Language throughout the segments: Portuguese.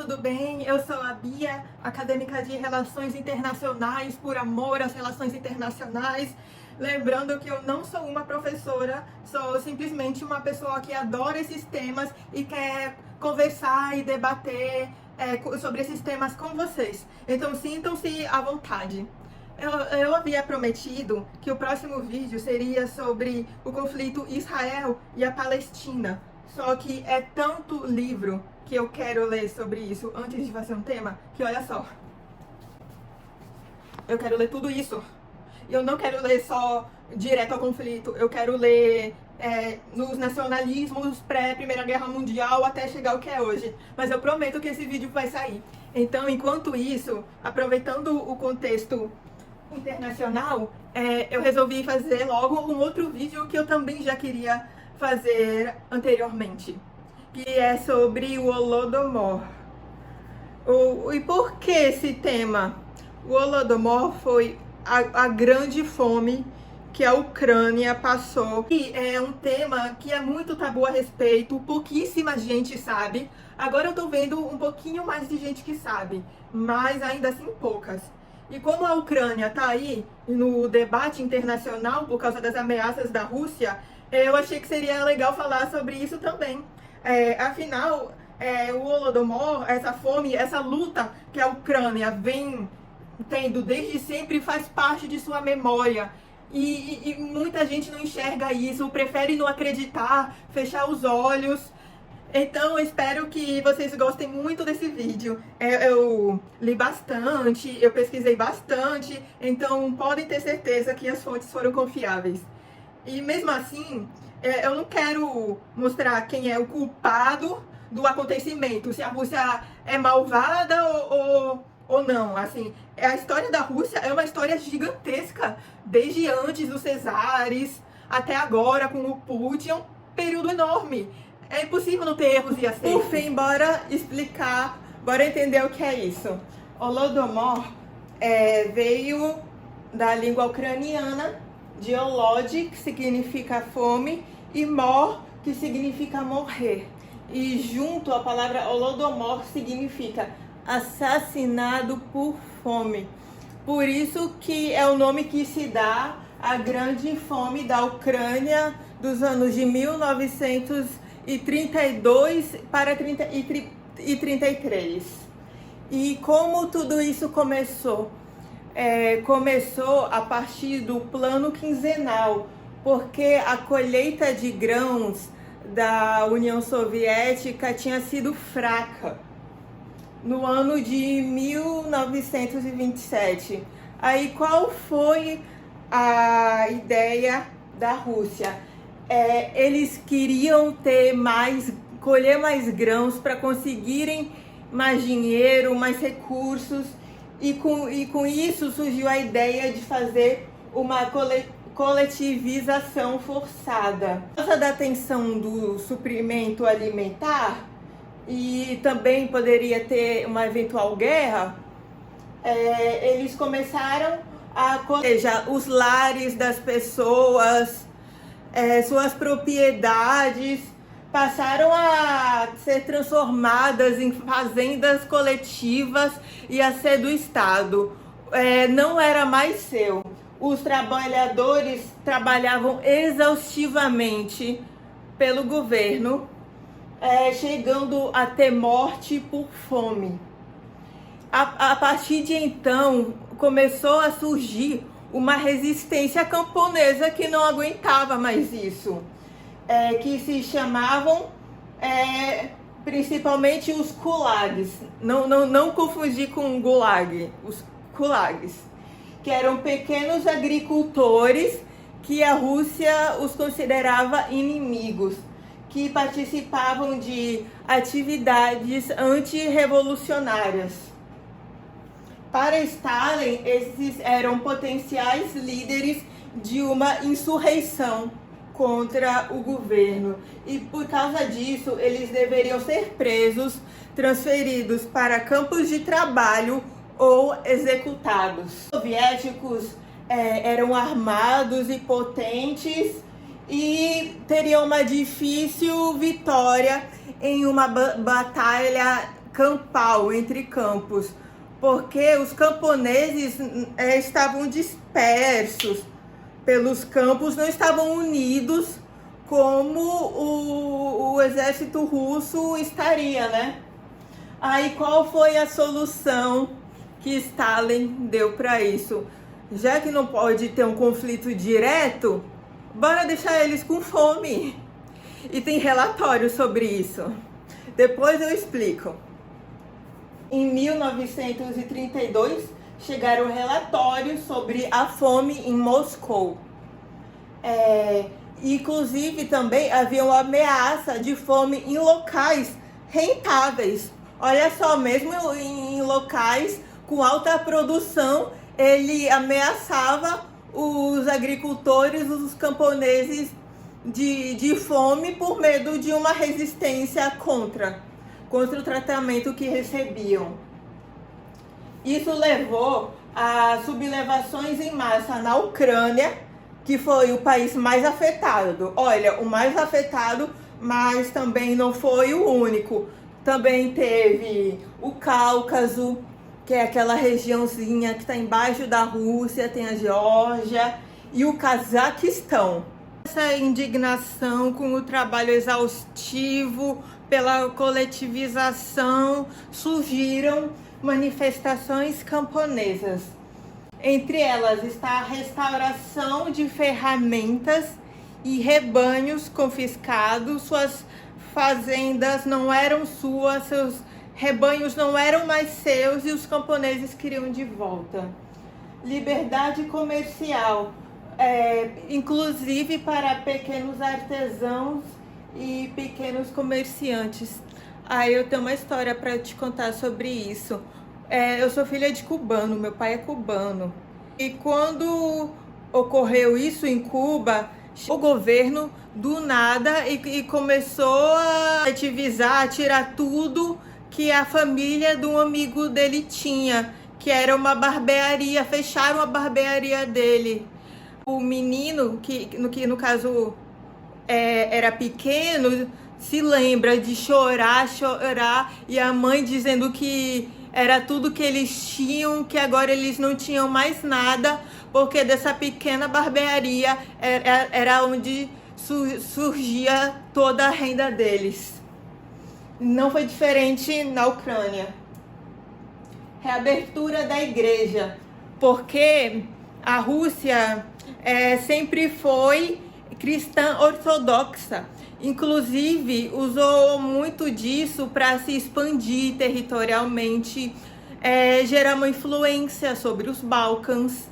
tudo bem? Eu sou a Bia, acadêmica de Relações Internacionais, por amor às relações internacionais. Lembrando que eu não sou uma professora, sou simplesmente uma pessoa que adora esses temas e quer conversar e debater sobre esses temas com vocês. Então sintam-se à vontade. Eu havia prometido que o próximo vídeo seria sobre o conflito Israel e a Palestina. Só que é tanto livro que eu quero ler sobre isso antes de fazer um tema, que olha só. Eu quero ler tudo isso. E eu não quero ler só direto ao conflito. Eu quero ler nos nacionalismos pré-Primeira Guerra Mundial até chegar ao que é hoje. Mas eu prometo que esse vídeo vai sair. Então, enquanto isso, aproveitando o contexto internacional, eu resolvi fazer logo um outro vídeo que eu também já queria fazer anteriormente, que é sobre o Holodomor. E por que esse tema? O Holodomor foi a grande fome que a Ucrânia passou. E é um tema que é muito tabu a respeito, pouquíssima gente sabe. Agora eu tô vendo um pouquinho mais de gente que sabe, mas ainda assim poucas. E como a Ucrânia tá aí no debate internacional por causa das ameaças da Rússia, eu achei que seria legal falar sobre isso também. Afinal, o Holodomor, essa fome, essa luta que a Ucrânia vem tendo desde sempre faz parte de sua memória. E muita gente não enxerga isso, prefere não acreditar, fechar os olhos. Então, eu espero que vocês gostem muito desse vídeo. Eu li bastante, eu pesquisei bastante, então podem ter certeza que as fontes foram confiáveis. E mesmo assim, eu não quero mostrar quem é o culpado do acontecimento, se a Rússia é malvada ou não. Assim, a história da Rússia é uma história gigantesca, desde antes dos Cesares até agora com o Putin, é um período enorme. É impossível não ter erros e acertos. Por fim, bora explicar, bora entender o que é isso. Holodomor veio da língua ucraniana, de Holod, que significa fome, e Mor, que significa morrer. E junto a palavra Holodomor significa assassinado por fome. Por isso que é o nome que se dá à grande fome da Ucrânia dos anos de 1932 para 33. E como tudo isso começou? Começou a partir do plano quinzenal, porque a colheita de grãos da União Soviética tinha sido fraca no ano de 1927. Aí qual foi a ideia da Rússia? Eles queriam colher mais grãos para conseguirem mais dinheiro, mais recursos, e com isso surgiu a ideia de fazer uma coletivização forçada. Por causa da tensão do suprimento alimentar, e também poderia ter uma eventual guerra, eles começaram ou seja, os lares das pessoas, suas propriedades passaram a ser transformadas em fazendas coletivas e a ser do Estado. Não era mais seu. Os trabalhadores trabalhavam exaustivamente pelo governo, chegando a ter morte por fome. A partir de então, começou a surgir uma resistência camponesa que não aguentava mais isso. Que se chamavam principalmente os kulags. Não confundir com gulag, os kulags, que eram pequenos agricultores que a Rússia os considerava inimigos, que participavam de atividades antirrevolucionárias. Para Stalin, esses eram potenciais líderes de uma insurreição contra o governo, e por causa disso eles deveriam ser presos, transferidos para campos de trabalho ou executados. Os soviéticos eram armados e potentes e teriam uma difícil vitória em uma batalha campal entre campos, porque os camponeses estavam dispersos pelos campos, não estavam unidos como o exército russo estaria, né? Aí qual foi a solução que Stalin deu para isso? Já que não pode ter um conflito direto, bora deixar eles com fome. E tem relatórios sobre isso. Depois eu explico. Em 1932, chegaram relatórios sobre a fome em Moscou. Inclusive, também havia uma ameaça de fome em locais rentáveis. Olha só, mesmo em locais com alta produção, ele ameaçava os agricultores, os camponeses de fome por medo de uma resistência contra o tratamento que recebiam. Isso levou a sublevações em massa na Ucrânia, que foi o país mais afetado. Olha, o mais afetado, mas também não foi o único. Também teve o Cáucaso, que é aquela regiãozinha que está embaixo da Rússia, tem a Geórgia, e o Cazaquistão. Essa indignação com o trabalho exaustivo, pela coletivização, surgiram manifestações camponesas. Entre elas está a restauração de ferramentas e rebanhos confiscados. Suas fazendas não eram suas, seus rebanhos não eram mais seus e os camponeses queriam de volta. Liberdade comercial, inclusive para pequenos artesãos e pequenos comerciantes. Eu tenho uma história para te contar sobre isso. Eu sou filha de cubano, meu pai é cubano. E quando ocorreu isso em Cuba, o governo do nada e começou a ativizar, a tirar tudo que a família de um amigo dele tinha, que era uma barbearia. Fecharam a barbearia dele. O menino, que no caso era pequeno, se lembra de chorar, e a mãe dizendo que era tudo que eles tinham, que agora eles não tinham mais nada, porque dessa pequena barbearia era onde surgia toda a renda deles. Não foi diferente na Ucrânia. Reabertura da igreja, porque a Rússia sempre foi cristã ortodoxa. Inclusive, usou muito disso para se expandir territorialmente, gerar uma influência sobre os Balcãs.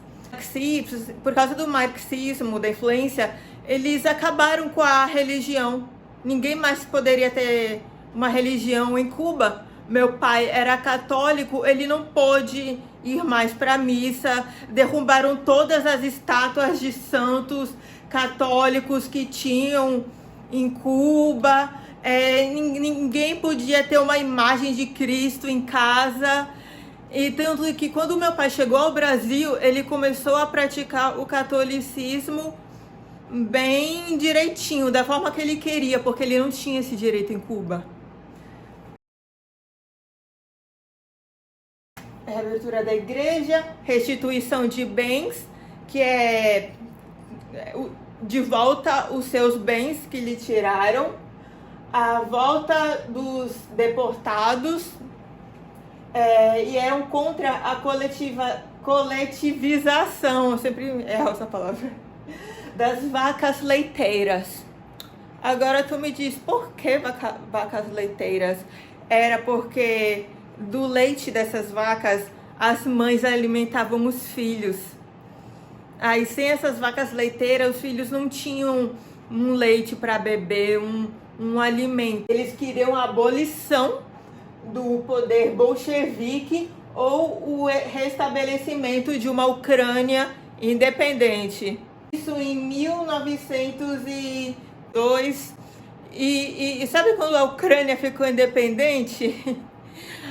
Por causa do marxismo, da influência, eles acabaram com a religião. Ninguém mais poderia ter uma religião em Cuba. Meu pai era católico, ele não pôde ir mais para a missa. Derrubaram todas as estátuas de santos católicos que tinham em Cuba. Ninguém podia ter uma imagem de Cristo em casa. E tanto que quando meu pai chegou ao Brasil, ele começou a praticar o catolicismo bem direitinho, da forma que ele queria, porque ele não tinha esse direito em Cuba. Reabertura da igreja, restituição de bens, que é de volta os seus bens que lhe tiraram, a volta dos deportados, e eram contra a coletivização, eu sempre erro essa palavra, das vacas leiteiras. Agora tu me diz, por que vacas leiteiras? Era porque do leite dessas vacas as mães alimentavam os filhos. Aí sem essas vacas leiteiras, os filhos não tinham um leite para beber, um alimento. Eles queriam a abolição do poder bolchevique ou o restabelecimento de uma Ucrânia independente. Isso em 1902. E sabe quando a Ucrânia ficou independente?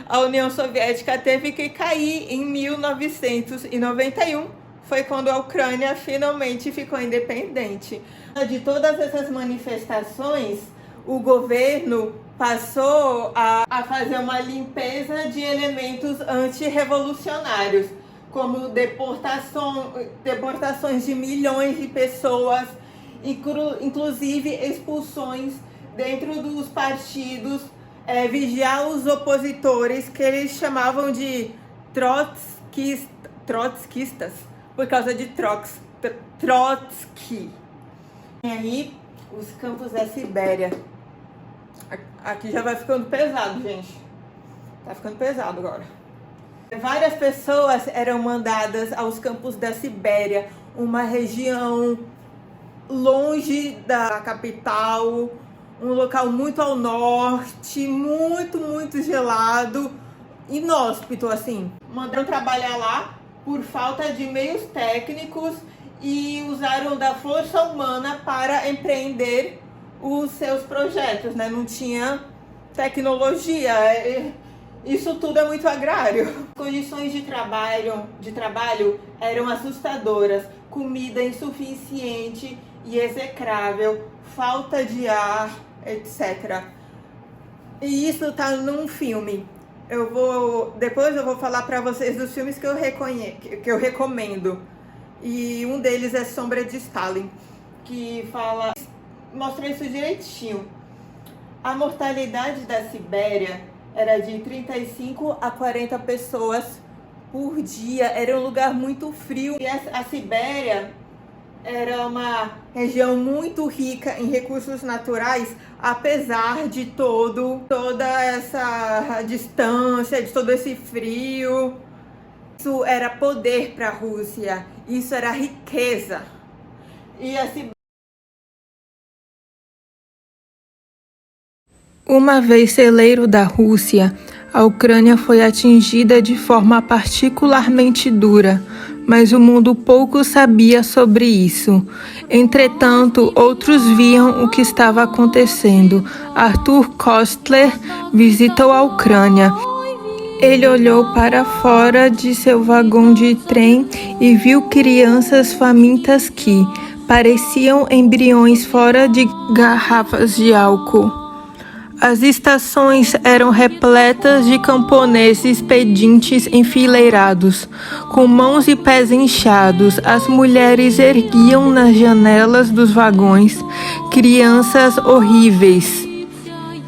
A União Soviética teve que cair em 1991. Foi quando a Ucrânia finalmente ficou independente. De todas essas manifestações, o governo passou a fazer uma limpeza de elementos antirrevolucionários, como deportações de milhões de pessoas, inclusive expulsões dentro dos partidos, vigiar os opositores, que eles chamavam de trotskistas, por causa de Trotsky. E aí, os campos da Sibéria. Aqui já vai ficando pesado, gente. Tá ficando pesado agora. Várias pessoas eram mandadas aos campos da Sibéria, uma região longe da capital, um local muito ao norte, muito gelado, inóspito, assim. Mandaram trabalhar lá por falta de meios técnicos e usaram da força humana para empreender os seus projetos, né? Não tinha tecnologia, isso tudo é muito agrário. As condições de trabalho eram assustadoras, comida insuficiente e execrável, falta de ar, etc. E isso tá num filme. Depois eu vou falar para vocês dos filmes que eu recomendo. E um deles é Sombra de Stalin, que mostra isso direitinho. A mortalidade da Sibéria era de 35 a 40 pessoas por dia. Era um lugar muito frio. E a Sibéria era uma região muito rica em recursos naturais, apesar de toda essa distância, de todo esse frio. Isso era poder para a Rússia, isso era riqueza. E a Sibéria... Uma vez celeiro da Rússia, a Ucrânia foi atingida de forma particularmente dura, mas o mundo pouco sabia sobre isso. Entretanto, outros viam o que estava acontecendo. Arthur Koestler visitou a Ucrânia. Ele olhou para fora de seu vagão de trem e viu crianças famintas que pareciam embriões fora de garrafas de álcool. As estações eram repletas de camponeses pedintes enfileirados, com mãos e pés inchados. As mulheres erguiam nas janelas dos vagões crianças horríveis,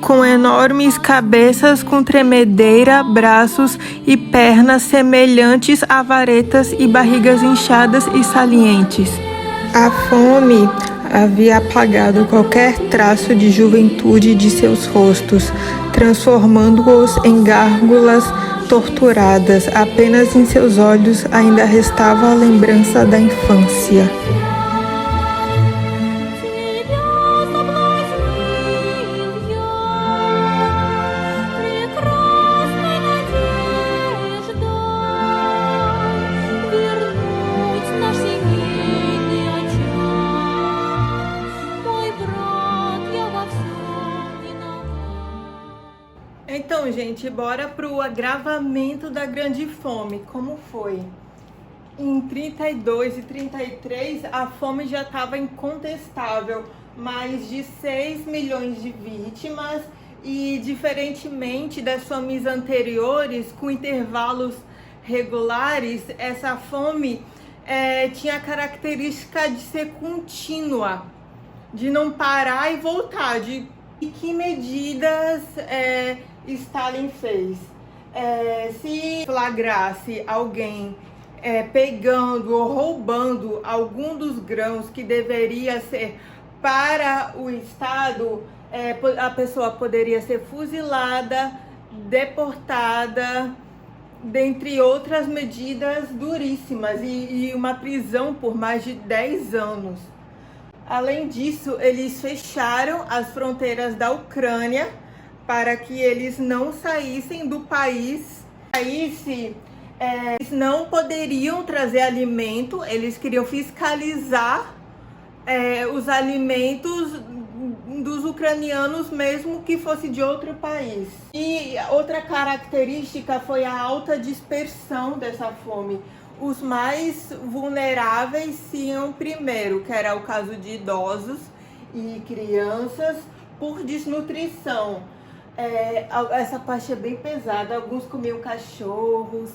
com enormes cabeças com tremedeira, braços e pernas semelhantes a varetas e barrigas inchadas e salientes. A fome havia apagado qualquer traço de juventude de seus rostos, transformando-os em gárgulas torturadas. Apenas em seus olhos ainda restava a lembrança da infância. Então, gente, bora pro agravamento da Grande Fome. Como foi? Em 32 e 33, a fome já estava incontestável. Mais de 6 milhões de vítimas e, diferentemente das fomes anteriores, com intervalos regulares, essa fome tinha a característica de ser contínua, de não parar e voltar. E que medidas Stalin fez? Se flagrasse alguém pegando ou roubando algum dos grãos que deveria ser para o Estado, a pessoa poderia ser fuzilada, deportada, dentre outras medidas duríssimas, e uma prisão por mais de 10 anos. Além disso, eles fecharam as fronteiras da Ucrânia para que eles não saíssem do país. Eles não poderiam trazer alimento, eles queriam fiscalizar os alimentos dos ucranianos, mesmo que fosse de outro país. E outra característica foi a alta dispersão dessa fome. Os mais vulneráveis iam primeiro, que era o caso de idosos e crianças, por desnutrição. Essa parte é bem pesada. Alguns comiam cachorros,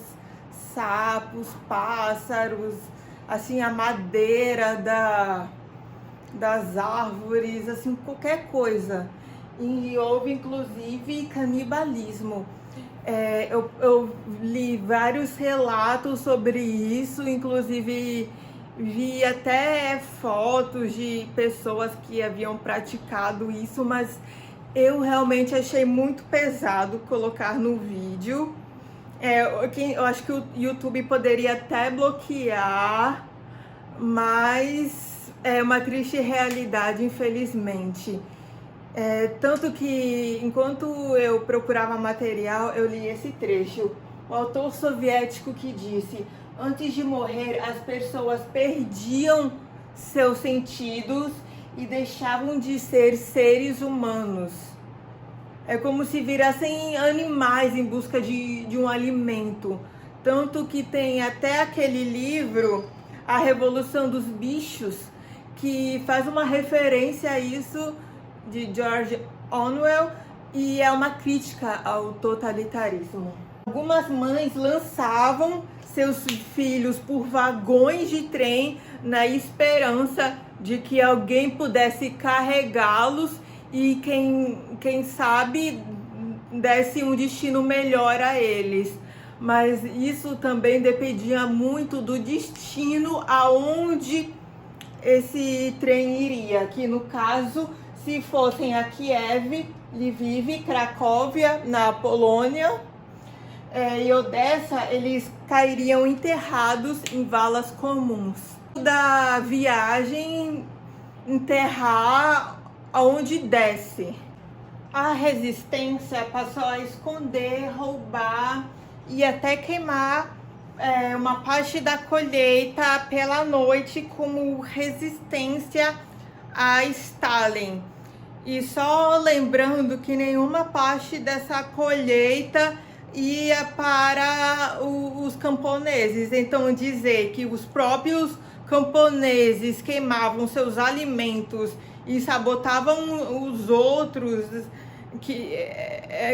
sapos, pássaros, assim, a madeira das árvores, assim, qualquer coisa. E houve, inclusive, canibalismo. Eu li vários relatos sobre isso, inclusive vi até fotos de pessoas que haviam praticado isso, mas eu realmente achei muito pesado colocar no vídeo. Eu acho que o YouTube poderia até bloquear, mas é uma triste realidade, infelizmente. Tanto que, enquanto eu procurava material, eu li esse trecho. O autor soviético que disse: antes de morrer, as pessoas perdiam seus sentidos e deixavam de ser seres humanos. É como se virassem animais em busca de um alimento. Tanto que tem até aquele livro, A Revolução dos Bichos, que faz uma referência a isso, de George Orwell, e é uma crítica ao totalitarismo. Algumas mães lançavam seus filhos por vagões de trem na esperança de que alguém pudesse carregá-los e quem sabe desse um destino melhor a eles. Mas isso também dependia muito do destino aonde esse trem iria, que no caso, se fossem a Kiev, Lviv, Cracóvia, na Polônia, e Odessa, eles cairiam enterrados em valas comuns. Da viagem, enterrar aonde desce. A resistência passou a esconder, roubar e até queimar uma parte da colheita pela noite como resistência a Stalin. E só lembrando que nenhuma parte dessa colheita ia para os camponeses. Então dizer que os próprios camponeses queimavam seus alimentos e sabotavam os outros, que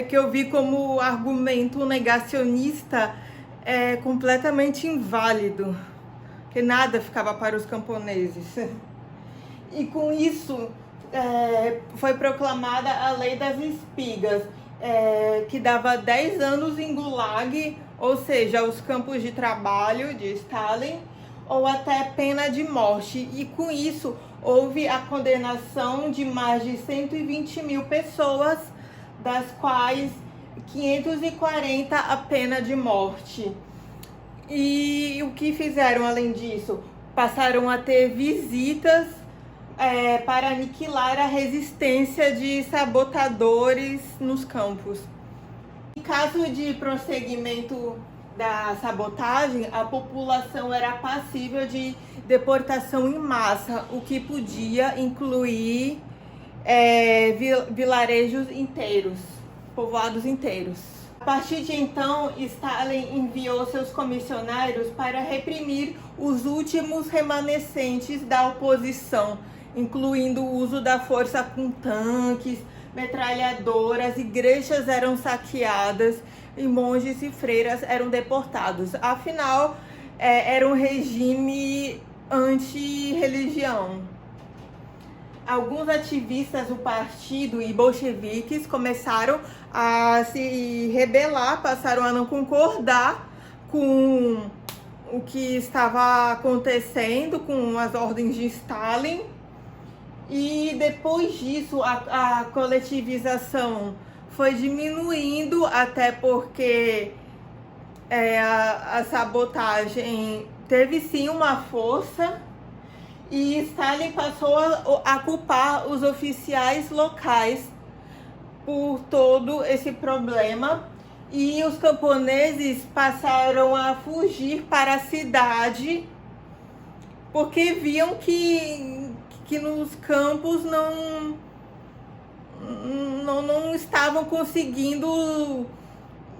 eu vi como argumento negacionista, é completamente inválido, que nada ficava para os camponeses. E com isso foi proclamada a Lei das Espigas, que dava 10 anos em Gulag, ou seja, os campos de trabalho de Stalin, ou até pena de morte. E com isso houve a condenação de mais de 120 mil pessoas, das quais 540 a pena de morte. E o que fizeram além disso? Passaram a ter visitas para aniquilar a resistência de sabotadores nos campos. Em caso de prosseguimento da sabotagem, a população era passível de deportação em massa, o que podia incluir vilarejos inteiros, povoados inteiros. A partir de então, Stalin enviou seus comissionários para reprimir os últimos remanescentes da oposição, incluindo o uso da força com tanques, metralhadoras, igrejas eram saqueadas e monges e freiras eram deportados. Afinal, era um regime anti-religião. Alguns ativistas do partido e bolcheviques começaram a se rebelar, passaram a não concordar com o que estava acontecendo, com as ordens de Stalin. E depois disso, a coletivização foi diminuindo, até porque a sabotagem teve sim uma força, e Stalin passou a culpar os oficiais locais por todo esse problema, e os camponeses passaram a fugir para a cidade porque viam que nos campos não estavam conseguindo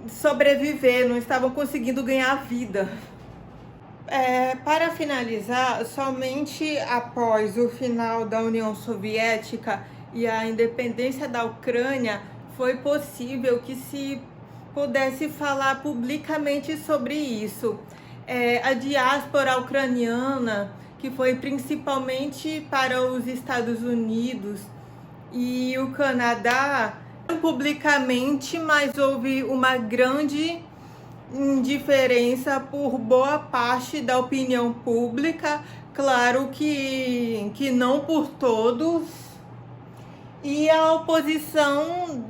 sobreviver, não estavam conseguindo ganhar vida. Para finalizar, somente após o final da União Soviética e a independência da Ucrânia foi possível que se pudesse falar publicamente sobre isso. A diáspora ucraniana, que foi principalmente para os Estados Unidos e o Canadá, publicamente, mas houve uma grande indiferença por boa parte da opinião pública, claro que não por todos. E a oposição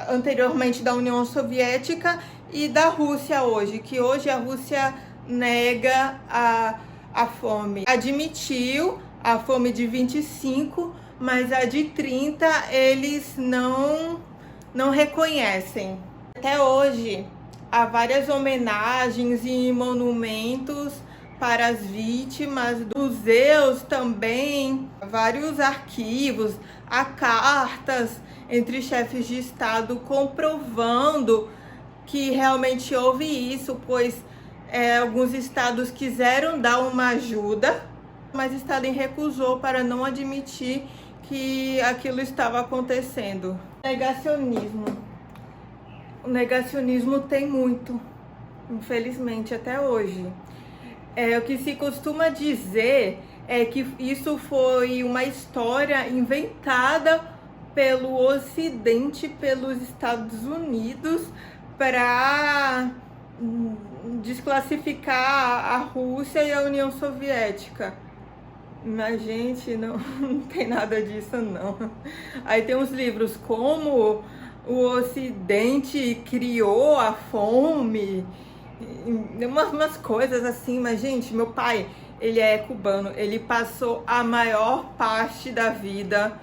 anteriormente da União Soviética e da Rússia hoje, que hoje a Rússia nega a fome. Admitiu a fome de 25, mas a de 30 eles não reconhecem. Até hoje há várias homenagens e monumentos para as vítimas, museus também, vários arquivos, há cartas entre chefes de Estado comprovando que realmente houve isso, pois alguns estados quiseram dar uma ajuda, mas Stalin recusou para não admitir que aquilo estava acontecendo. Negacionismo. O negacionismo tem muito, infelizmente, até hoje. O que se costuma dizer é que isso foi uma história inventada pelo Ocidente, pelos Estados Unidos, para desclassificar a Rússia e a União Soviética. Mas, gente, não tem nada disso, não. Aí tem uns livros como o Ocidente criou a fome, umas coisas assim, mas, gente, meu pai, ele é cubano, ele passou a maior parte da vida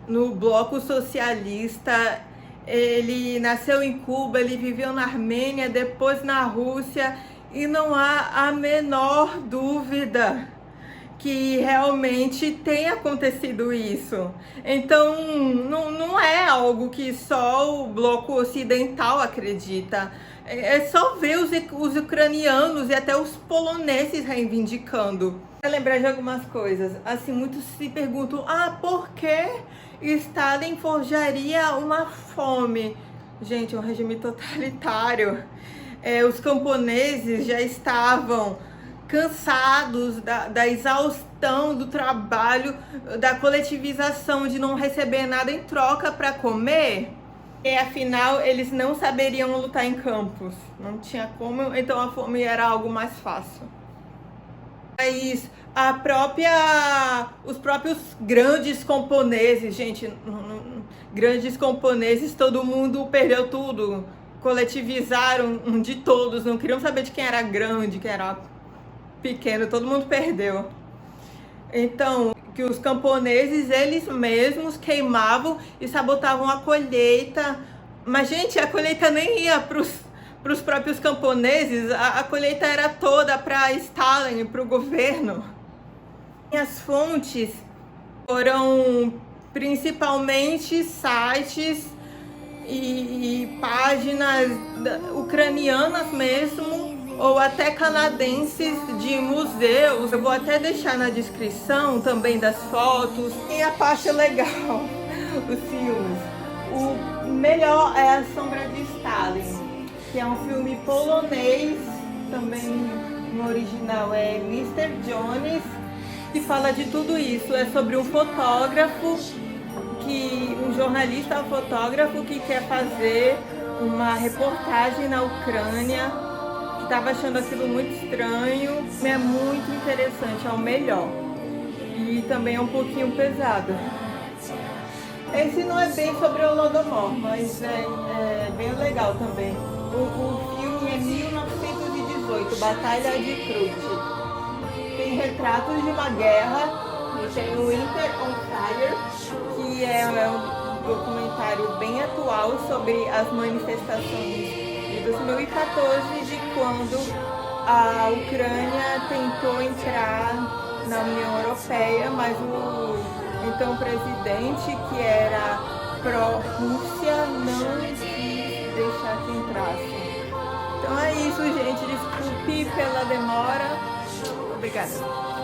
no bloco socialista, ele nasceu em Cuba, ele viveu na Armênia, depois na Rússia, e não há a menor dúvida que realmente tem acontecido isso. Então, não é algo que só o bloco ocidental acredita. É só ver os ucranianos e até os poloneses reivindicando. Para lembrar de algumas coisas, assim, muitos se perguntam, por que Stalin forjaria uma fome? Gente, é um regime totalitário. Os camponeses já estavam cansados da exaustão do trabalho, da coletivização, de não receber nada em troca para comer. E afinal, eles não saberiam lutar em campos, não tinha como, então a fome era algo mais fácil. Mas os próprios grandes camponeses, gente, grandes camponeses, todo mundo perdeu tudo, coletivizaram de todos, não queriam saber de quem era grande, quem era pequeno, todo mundo perdeu. Então, que os camponeses, eles mesmos queimavam e sabotavam a colheita. Mas, gente, a colheita nem ia para os próprios camponeses, a colheita era toda para Stalin, para o governo. E as fontes foram principalmente sites e páginas ucranianas mesmo, ou até canadenses de museus. Eu vou até deixar na descrição também das fotos. E a parte legal, os filmes. O melhor é A Sombra de Stalin, que é um filme polonês, também no original é Mr. Jones, que fala de tudo isso. É sobre um fotógrafo, um jornalista fotógrafo que quer fazer uma reportagem na Ucrânia, estava achando aquilo muito estranho. É muito interessante, é o melhor. E também é um pouquinho pesado. Esse não é bem sobre o Holodomor, mas é bem legal também. O filme é 1918, Batalha de Krut. Tem retratos de uma guerra, tem o Winter on Fire, que é um documentário bem atual sobre as manifestações de 2014, de quando a Ucrânia tentou entrar na União Europeia, mas o então presidente, que era pró-Rússia, não quis deixar que entrasse. Então é isso, gente. Desculpe pela demora. Obrigada.